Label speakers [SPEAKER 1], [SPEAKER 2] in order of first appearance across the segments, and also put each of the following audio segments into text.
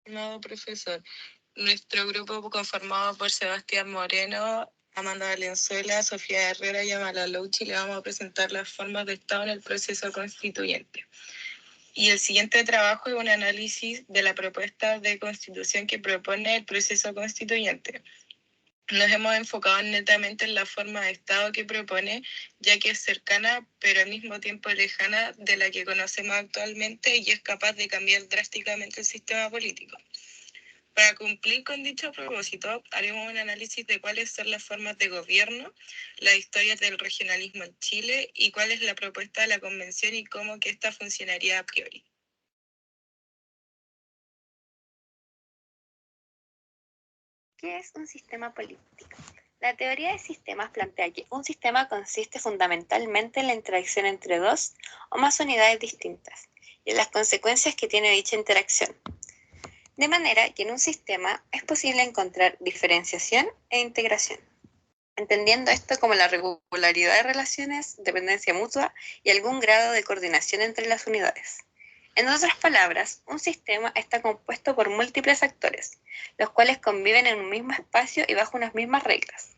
[SPEAKER 1] No, profesor. Nuestro grupo conformado por Sebastián Moreno, Amanda Valenzuela, Sofía Herrera y Amala Louchi le vamos a presentar las formas de Estado en el proceso constituyente. Y el siguiente trabajo es un análisis de la propuesta de constitución que propone el proceso constituyente. Nos hemos enfocado netamente en la forma de Estado que propone, ya que es cercana, pero al mismo tiempo lejana de la que conocemos actualmente y es capaz de cambiar drásticamente el sistema político. Para cumplir con dicho propósito, haremos un análisis de cuáles son las formas de gobierno, las historias del regionalismo en Chile y cuál es la propuesta de la Convención y cómo que ésta funcionaría a priori.
[SPEAKER 2] ¿Qué es un sistema político? La teoría de sistemas plantea que un sistema consiste fundamentalmente en la interacción entre dos o más unidades distintas y en las consecuencias que tiene dicha interacción. De manera que en un sistema es posible encontrar diferenciación e integración, entendiendo esto como la regularidad de relaciones, dependencia mutua y algún grado de coordinación entre las unidades. En otras palabras, un sistema está compuesto por múltiples actores, los cuales conviven en un mismo espacio y bajo unas mismas reglas.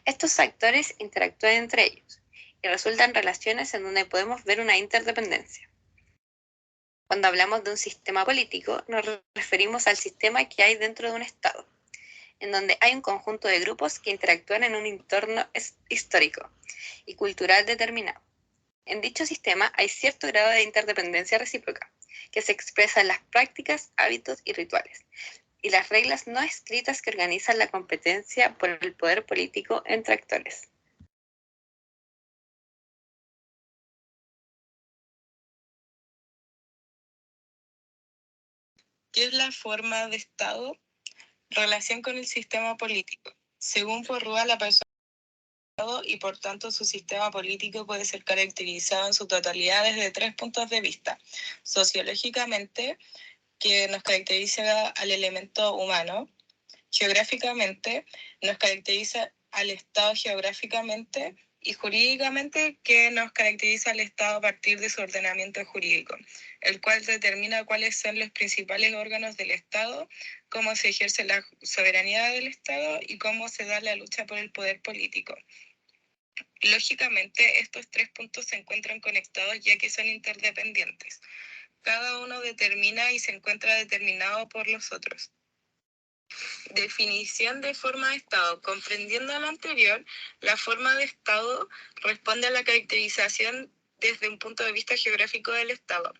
[SPEAKER 2] Estos actores interactúan entre ellos y resultan relaciones en donde podemos ver una interdependencia. Cuando hablamos de un sistema político, nos referimos al sistema que hay dentro de un Estado, en donde hay un conjunto de grupos que interactúan en un entorno histórico y cultural determinado. En dicho sistema hay cierto grado de interdependencia recíproca, que se expresa en las prácticas, hábitos y rituales, y las reglas no escritas que organizan la competencia por el poder político entre actores.
[SPEAKER 1] ¿Qué es la forma de Estado? Relación con el sistema político. Según Porrúa, la persona y por tanto su sistema político puede ser caracterizado en su totalidad desde 3 puntos de vista. Sociológicamente, que nos caracteriza al elemento humano; geográficamente, nos caracteriza al Estado geográficamente; y jurídicamente, que nos caracteriza al Estado a partir de su ordenamiento jurídico, el cual determina cuáles son los principales órganos del Estado, cómo se ejerce la soberanía del Estado y cómo se da la lucha por el poder político. Lógicamente, estos 3 puntos se encuentran conectados ya que son interdependientes. Cada uno determina y se encuentra determinado por los otros. Definición de forma de Estado. Comprendiendo lo anterior, la forma de Estado responde a la caracterización desde un punto de vista geográfico del Estado.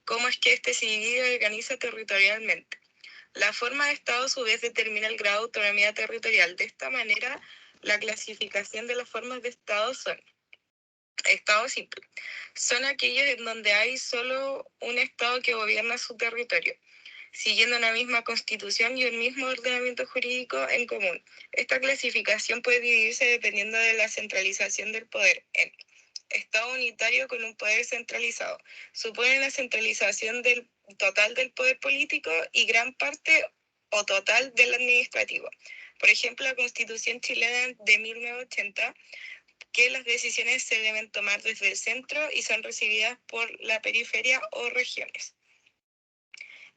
[SPEAKER 1] ¿Cómo es que éste se divide y organiza territorialmente? La forma de Estado a su vez determina el grado de autonomía territorial. De esta manera, la clasificación de las formas de Estado son: Estado simple. Son aquellos en donde hay solo un Estado que gobierna su territorio, siguiendo una misma constitución y un mismo ordenamiento jurídico en común. Esta clasificación puede dividirse dependiendo de la centralización del poder en Estado unitario con un poder centralizado. Supone la centralización del total del poder político y gran parte o total del administrativo. Por ejemplo, la Constitución chilena de 1980, que las decisiones se deben tomar desde el centro y son recibidas por la periferia o regiones.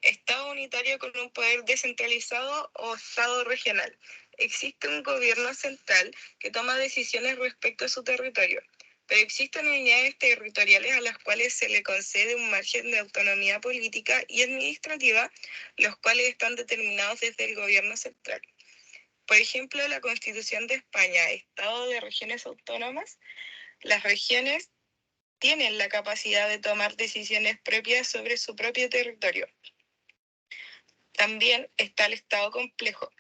[SPEAKER 1] Estado unitario con un poder descentralizado o Estado regional. Existe un gobierno central que toma decisiones respecto a su territorio, pero existen unidades territoriales a las cuales se le concede un margen de autonomía política y administrativa, los cuales están determinados desde el gobierno central. Por ejemplo, la Constitución de España, Estado de regiones autónomas. Las regiones tienen la capacidad de tomar decisiones propias sobre su propio territorio. También está el Estado complejo,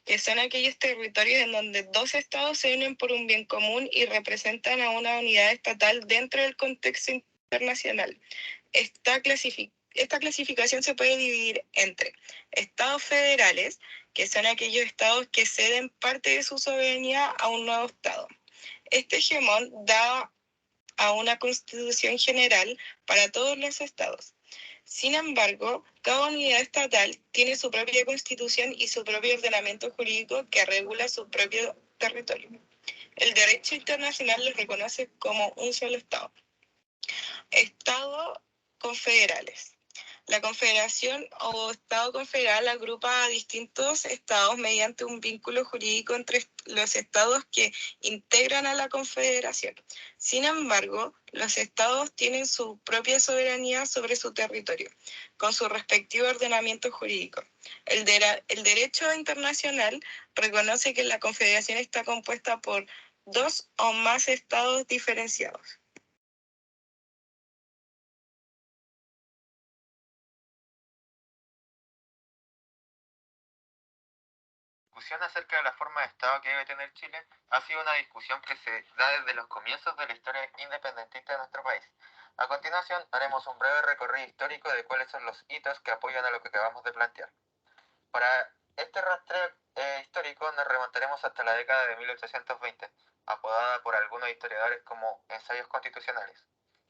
[SPEAKER 1] que son aquellos territorios en donde dos estados se unen por un bien común y representan a una unidad estatal dentro del contexto internacional. Esta clasificación se puede dividir entre estados federales, que son aquellos estados que ceden parte de su soberanía a un nuevo estado. Este hegemón da a una constitución general para todos los estados. Sin embargo, cada unidad estatal tiene su propia constitución y su propio ordenamiento jurídico que regula su propio territorio. El derecho internacional los reconoce como un solo estado. Estados confederales. La confederación o Estado confederal agrupa a distintos estados mediante un vínculo jurídico entre los estados que integran a la confederación. Sin embargo, los estados tienen su propia soberanía sobre su territorio, con su respectivo ordenamiento jurídico. El derecho internacional reconoce que la confederación está compuesta por dos o más estados diferenciados.
[SPEAKER 3] La discusión acerca de la forma de Estado que debe tener Chile ha sido una discusión que se da desde los comienzos de la historia independentista de nuestro país. A continuación, haremos un breve recorrido histórico de cuáles son los hitos que apoyan a lo que acabamos de plantear. Para este rastreo histórico nos remontaremos hasta la década de 1820, apodada por algunos historiadores como ensayos constitucionales.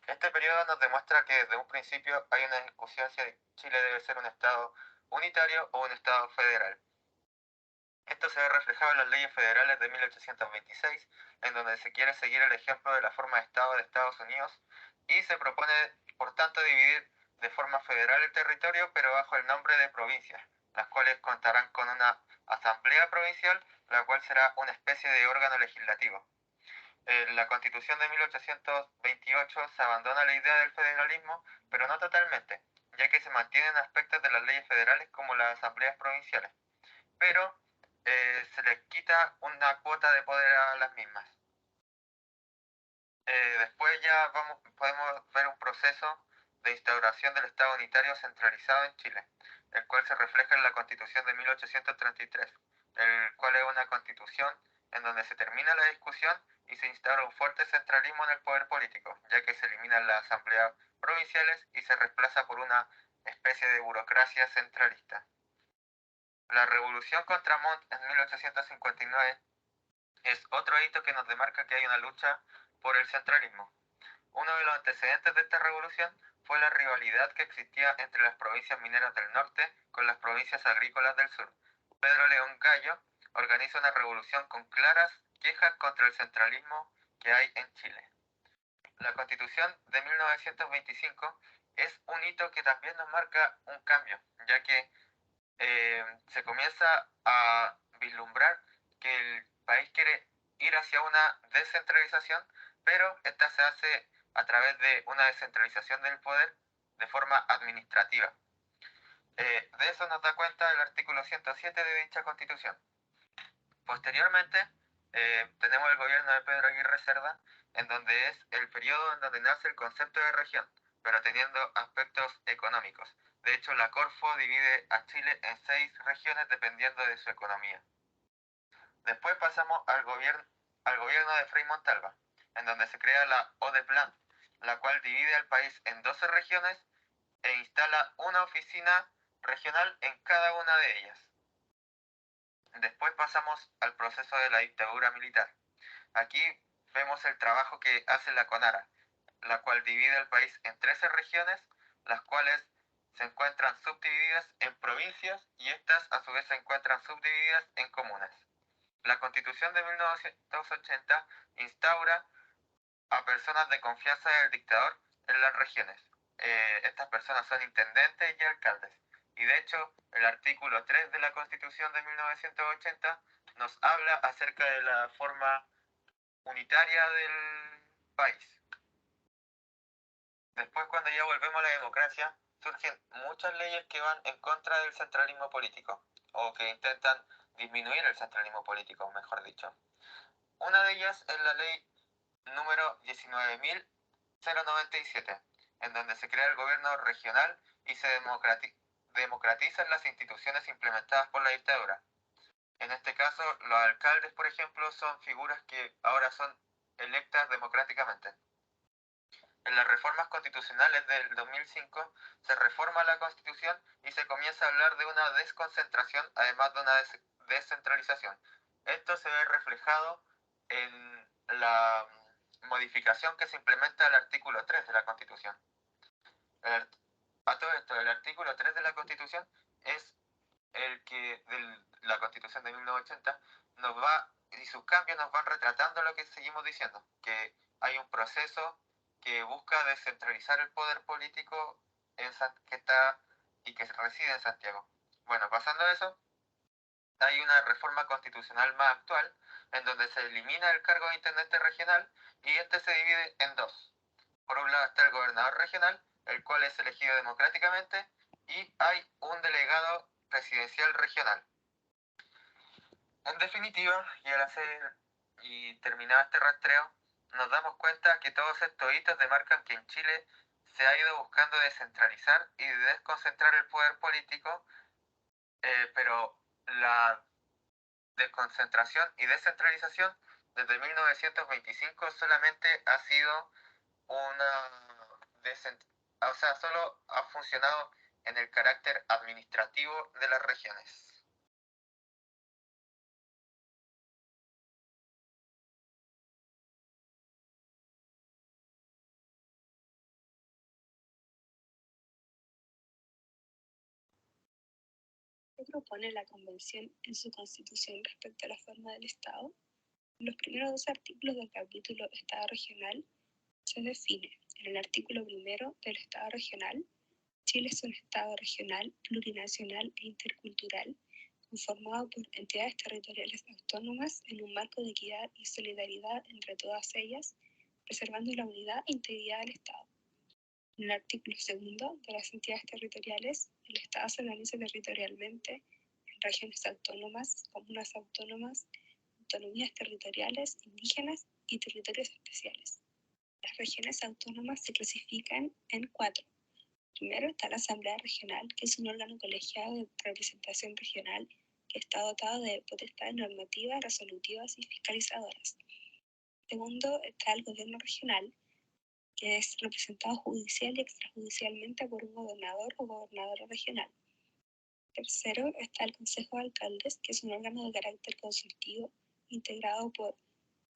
[SPEAKER 3] Este periodo nos demuestra que desde un principio hay una discusión si Chile debe ser un Estado unitario o un Estado federal. Esto se ve reflejado en las leyes federales de 1826, en donde se quiere seguir el ejemplo de la forma de Estado de Estados Unidos y se propone, por tanto, dividir de forma federal el territorio, pero bajo el nombre de provincias, las cuales contarán con una asamblea provincial, la cual será una especie de órgano legislativo. En la Constitución de 1828 se abandona la idea del federalismo, pero no totalmente, ya que se mantienen aspectos de las leyes federales como las asambleas provinciales, pero se les quita una cuota de poder a las mismas. Después ya podemos ver un proceso de instauración del Estado unitario centralizado en Chile, el cual se refleja en la Constitución de 1833, el cual es una constitución en donde se termina la discusión y se instaura un fuerte centralismo en el poder político, ya que se eliminan las asambleas provinciales y se reemplaza por una especie de burocracia centralista. La Revolución contra Montt en 1859 es otro hito que nos demarca que hay una lucha por el centralismo. Uno de los antecedentes de esta revolución fue la rivalidad que existía entre las provincias mineras del norte con las provincias agrícolas del sur. Pedro León Gallo organiza una revolución con claras quejas contra el centralismo que hay en Chile. La Constitución de 1925 es un hito que también nos marca un cambio, ya que se comienza a vislumbrar que el país quiere ir hacia una descentralización, pero esta se hace a través de una descentralización del poder de forma administrativa. De eso nos da cuenta el artículo 107 de dicha constitución. Posteriormente, tenemos el gobierno de Pedro Aguirre Cerda, en donde es el periodo en donde nace el concepto de región, pero teniendo aspectos económicos. De hecho, la Corfo divide a Chile en 6 regiones dependiendo de su economía. Después pasamos al gobierno de Frei Montalva, en donde se crea la ODEPLAN, la cual divide al país en 12 regiones e instala una oficina regional en cada una de ellas. Después pasamos al proceso de la dictadura militar. Aquí vemos el trabajo que hace la CONARA, la cual divide el país en 13 regiones, las cuales se encuentran subdivididas en provincias y estas a su vez se encuentran subdivididas en comunas. La Constitución de 1980 instaura a personas de confianza del dictador en las regiones. Estas personas son intendentes y alcaldes. Y de hecho, el artículo 3 de la Constitución de 1980 nos habla acerca de la forma unitaria del país. Después, cuando ya volvemos a la democracia, surgen muchas leyes que van en contra del centralismo político, o que intentan disminuir el centralismo político, mejor dicho. Una de ellas es la ley número 19.097, en donde se crea el gobierno regional y se democratizan las instituciones implementadas por la dictadura. En este caso, los alcaldes, por ejemplo, son figuras que ahora son electas democráticamente. En las reformas constitucionales del 2005 se reforma la Constitución y se comienza a hablar de una desconcentración, además de una descentralización. Esto se ve reflejado en la modificación que se implementa al artículo 3 de la Constitución. A todo esto, el artículo 3 de la Constitución es el que de la Constitución de 1980 nos va, y sus cambios nos van retratando lo que seguimos diciendo, que hay un proceso que busca descentralizar el poder político que está y que reside en Santiago. Bueno, pasando a eso, hay una reforma constitucional más actual en donde se elimina el cargo de intendente regional y este se divide en dos. Por un lado está el gobernador regional, el cual es elegido democráticamente, y hay un delegado presidencial regional. En definitiva, y al hacer y terminado este rastreo, nos damos cuenta que todos estos hitos demarcan que en Chile se ha ido buscando descentralizar y desconcentrar el poder político, pero la desconcentración y descentralización desde 1925 solamente ha sido solo ha funcionado en el carácter administrativo de las regiones.
[SPEAKER 4] ¿Qué propone la Convención en su Constitución respecto a la forma del Estado? En los primeros dos artículos del capítulo Estado regional se define, en el artículo primero del Estado regional, Chile es un Estado regional, plurinacional e intercultural, conformado por entidades territoriales autónomas en un marco de equidad y solidaridad entre todas ellas, preservando la unidad e integridad del Estado. En el artículo segundo de las entidades territoriales, el Estado se organiza territorialmente en regiones autónomas, comunas autónomas, autonomías territoriales, indígenas y territorios especiales. Las regiones autónomas se clasifican en 4. Primero está la Asamblea Regional, que es un órgano colegiado de representación regional que está dotado de potestades normativas, resolutivas y fiscalizadoras. Segundo está el Gobierno Regional, que es representado judicial y extrajudicialmente por un gobernador o gobernadora regional. Tercero está el Consejo de Alcaldes, que es un órgano de carácter consultivo integrado por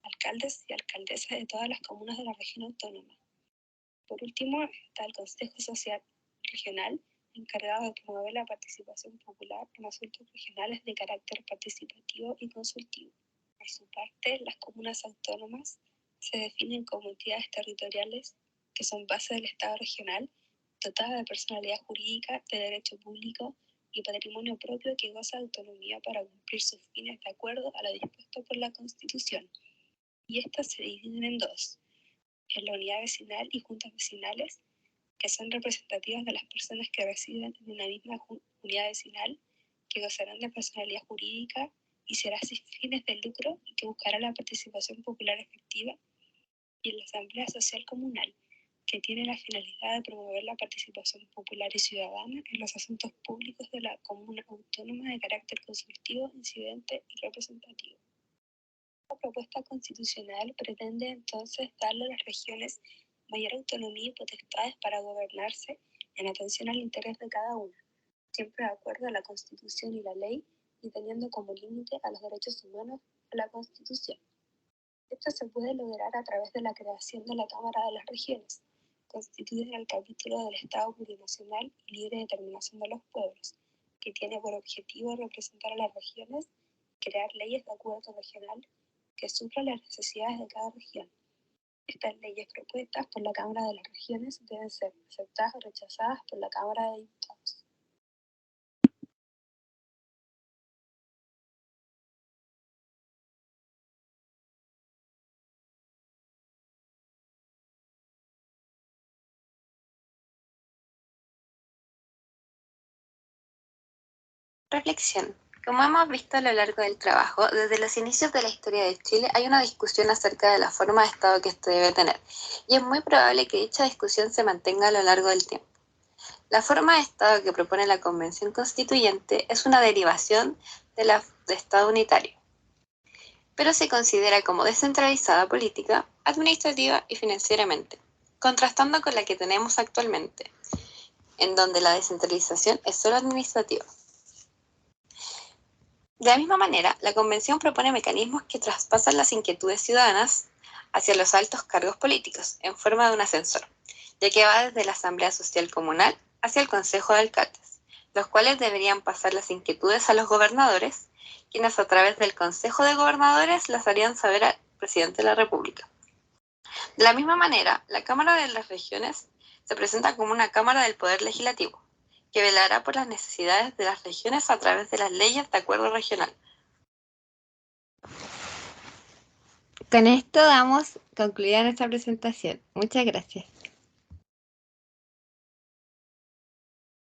[SPEAKER 4] alcaldes y alcaldesas de todas las comunas de la región autónoma. Por último está el Consejo Social Regional, encargado de promover la participación popular en asuntos regionales de carácter participativo y consultivo. Por su parte, las comunas autónomas se definen como entidades territoriales que son base del Estado regional, dotadas de personalidad jurídica, de derecho público y patrimonio propio que goza de autonomía para cumplir sus fines de acuerdo a lo dispuesto por la Constitución. Y estas se dividen en dos, en la unidad vecinal y juntas vecinales, que son representativas de las personas que residen en una misma unidad vecinal, que gozarán de personalidad jurídica y será sin fines de lucro y que buscará la participación popular efectiva, y en la Asamblea Social Comunal, que tiene la finalidad de promover la participación popular y ciudadana en los asuntos públicos de la comuna autónoma de carácter consultivo, incidente y representativo. La propuesta constitucional pretende entonces darle a las regiones mayor autonomía y potestades para gobernarse en atención al interés de cada una, siempre de acuerdo a la Constitución y la ley y teniendo como límite a los derechos humanos de la Constitución. Esto se puede lograr a través de la creación de la Cámara de las Regiones, constituida en el capítulo del Estado plurinacional y libre determinación de los pueblos, que tiene por objetivo representar a las regiones y crear leyes de acuerdo regional que suplan las necesidades de cada región. Estas leyes propuestas por la Cámara de las Regiones deben ser aceptadas o rechazadas por la Cámara de Diputados.
[SPEAKER 2] Reflexión. Como hemos visto a lo largo del trabajo, desde los inicios de la historia de Chile hay una discusión acerca de la forma de Estado que éste debe tener, y es muy probable que dicha discusión se mantenga a lo largo del tiempo. La forma de Estado que propone la Convención Constituyente es una derivación de la de Estado unitario, pero se considera como descentralizada política, administrativa y financieramente, contrastando con la que tenemos actualmente, en donde la descentralización es solo administrativa. De la misma manera, la Convención propone mecanismos que traspasan las inquietudes ciudadanas hacia los altos cargos políticos, en forma de un ascensor, ya que va desde la Asamblea Social Comunal hacia el Consejo de Alcaldes, los cuales deberían pasar las inquietudes a los gobernadores, quienes a través del Consejo de Gobernadores las harían saber al presidente de la República. De la misma manera, la Cámara de las Regiones se presenta como una Cámara del Poder Legislativo, que velará por las necesidades de las regiones a través de las leyes de acuerdo regional.
[SPEAKER 5] Con esto damos concluida nuestra presentación. Muchas gracias.